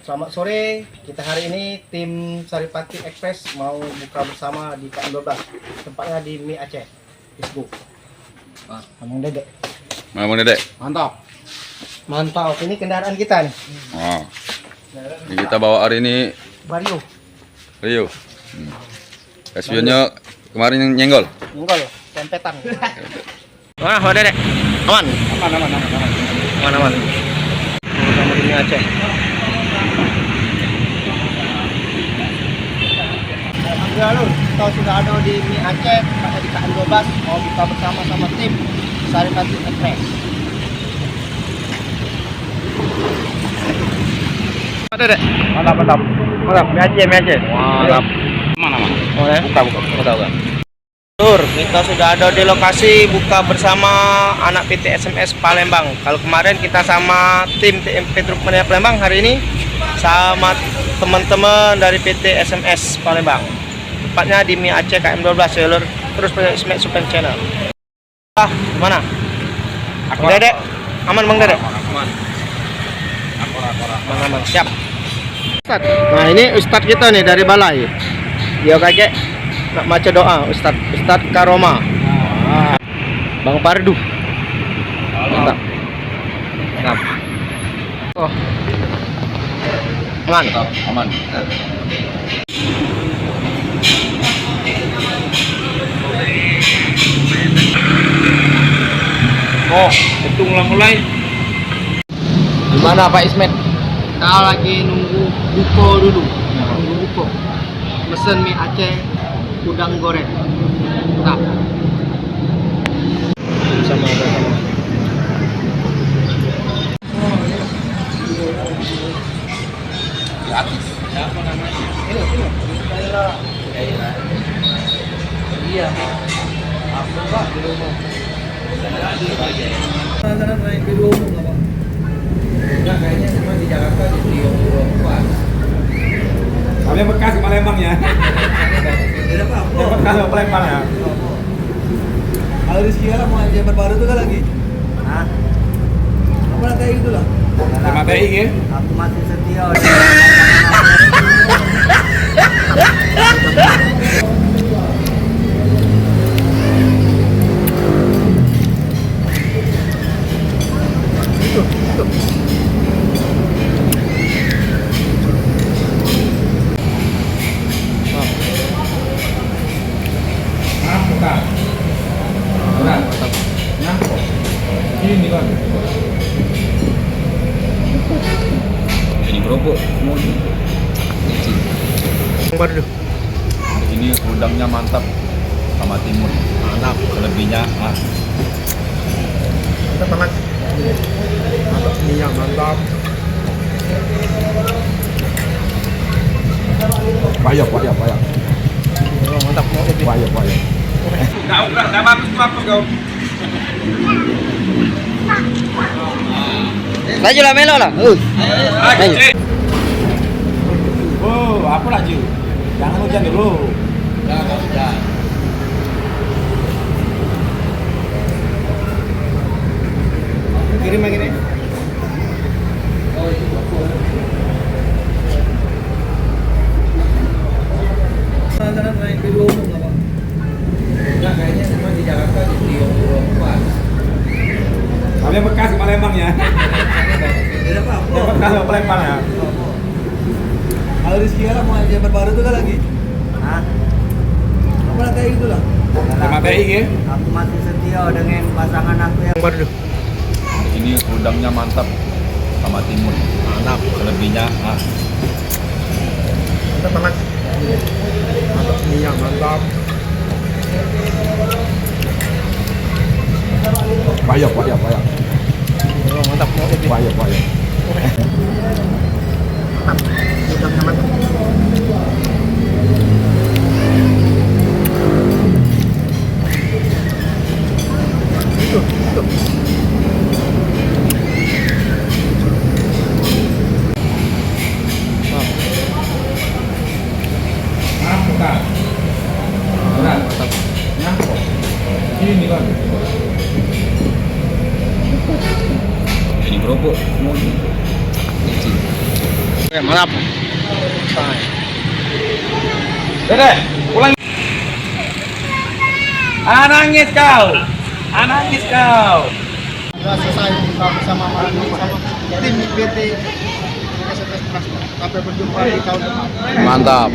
Selamat sore, kita hari ini tim Saripati Express mau buka bersama di KM12, tempatnya di Mie Aceh, Facebook. Mamang Dedek. Mamang Dedek. Mantap. Mantap, ini kendaraan kita nih. Oh. Ini kita bawa hari ini Vario. Rio. Spionnya kemarin nyenggol. Enggak loh, tempetan. Mana Pak Dedek? Aman? Aman. Sama di Mie Aceh. Alhamdulillah, kita sudah ada di Mie Aceh, tempatnya di KM12, mau buka bersama sama tim Saripati Express. Ada deh. Mantap. Mie Aceh. Mantap. Mana? Boleh? Buka. Tur, kita sudah ada di lokasi buka bersama anak PT SMS Palembang. Kalau kemarin kita sama tim TMP Truk Mania Palembang, hari ini sama teman-teman dari PT SMS Palembang. Tepatnya di Mie Aceh KM12 Seller, terus punya Smack Super Channel. Mana? Bang Dedek, aman Bang Dedek? Aman. Aman, siap. Nah ini Ustadz kita nih dari balai. Dia kakek nak baca doa Ustadz Karoma. Bang Pardu. Mantap. Oh. Aman. Oh, hitung mulai. Gimana Pak Ismet? Kita lagi nunggu buko dulu. Nunggu buko. Mesen mie Aceh udang goreng. Nah. Sama. Gratis. Siapa namanya? Ini. Iya. Aku Pak di rumah. Antara naik di umum nggak Pak? Enggak, kayaknya cuma di Jakarta di Rio Kuat. Tapi yang bekas di Palembang ya. Tidak apa? Yang bekas di Palembang ya. Kalau di sekitar mau jabat baru tuh kan lagi? Hah? Apa kayak gitu lah? Sama TI ya. Aku masih setia. Ini kan. Ini kerupuk. Baru. Ini udangnya mantap sama timun. Mantap. Selebihnya Mantap banget. Mantap, minyak mantap. Payah. Oh, mantap. Payah. Enggak bagus kau. Laju lah melo lah. Laju. Oh, apa laju? Jangan hujan dulu. Jangan hujan. Kirim lagi nih. Antara naik di umum nggak Pak? Enggak, kayaknya cuma di Jakarta di Rio Kuat. Tapi yang bekas di Palembang ya. Tidak apa? Yang bekas di Palembang ya. Kalau di sekitar mau jabat baru tuh kan lagi? Hah? Apa kayak gitu lah? Sama TI ya. Aku masih setia dengan pasangan aku yang baru. ini udangnya mantap sama timun. Mantap. Selebihnya Mantap banget. Mantap, minyak mantap. Payah. Oh, mantap. Payah. Mantap. Udangnya mantap. Itu. Ini kan. ini kerupuk. Oke, mantap. Dede, pulang. Nangis kau. Nangis kau. Sudah selesai buka bersama tim PT SMS Plasma. Sampai berjumpa di tahun depan. Mantap.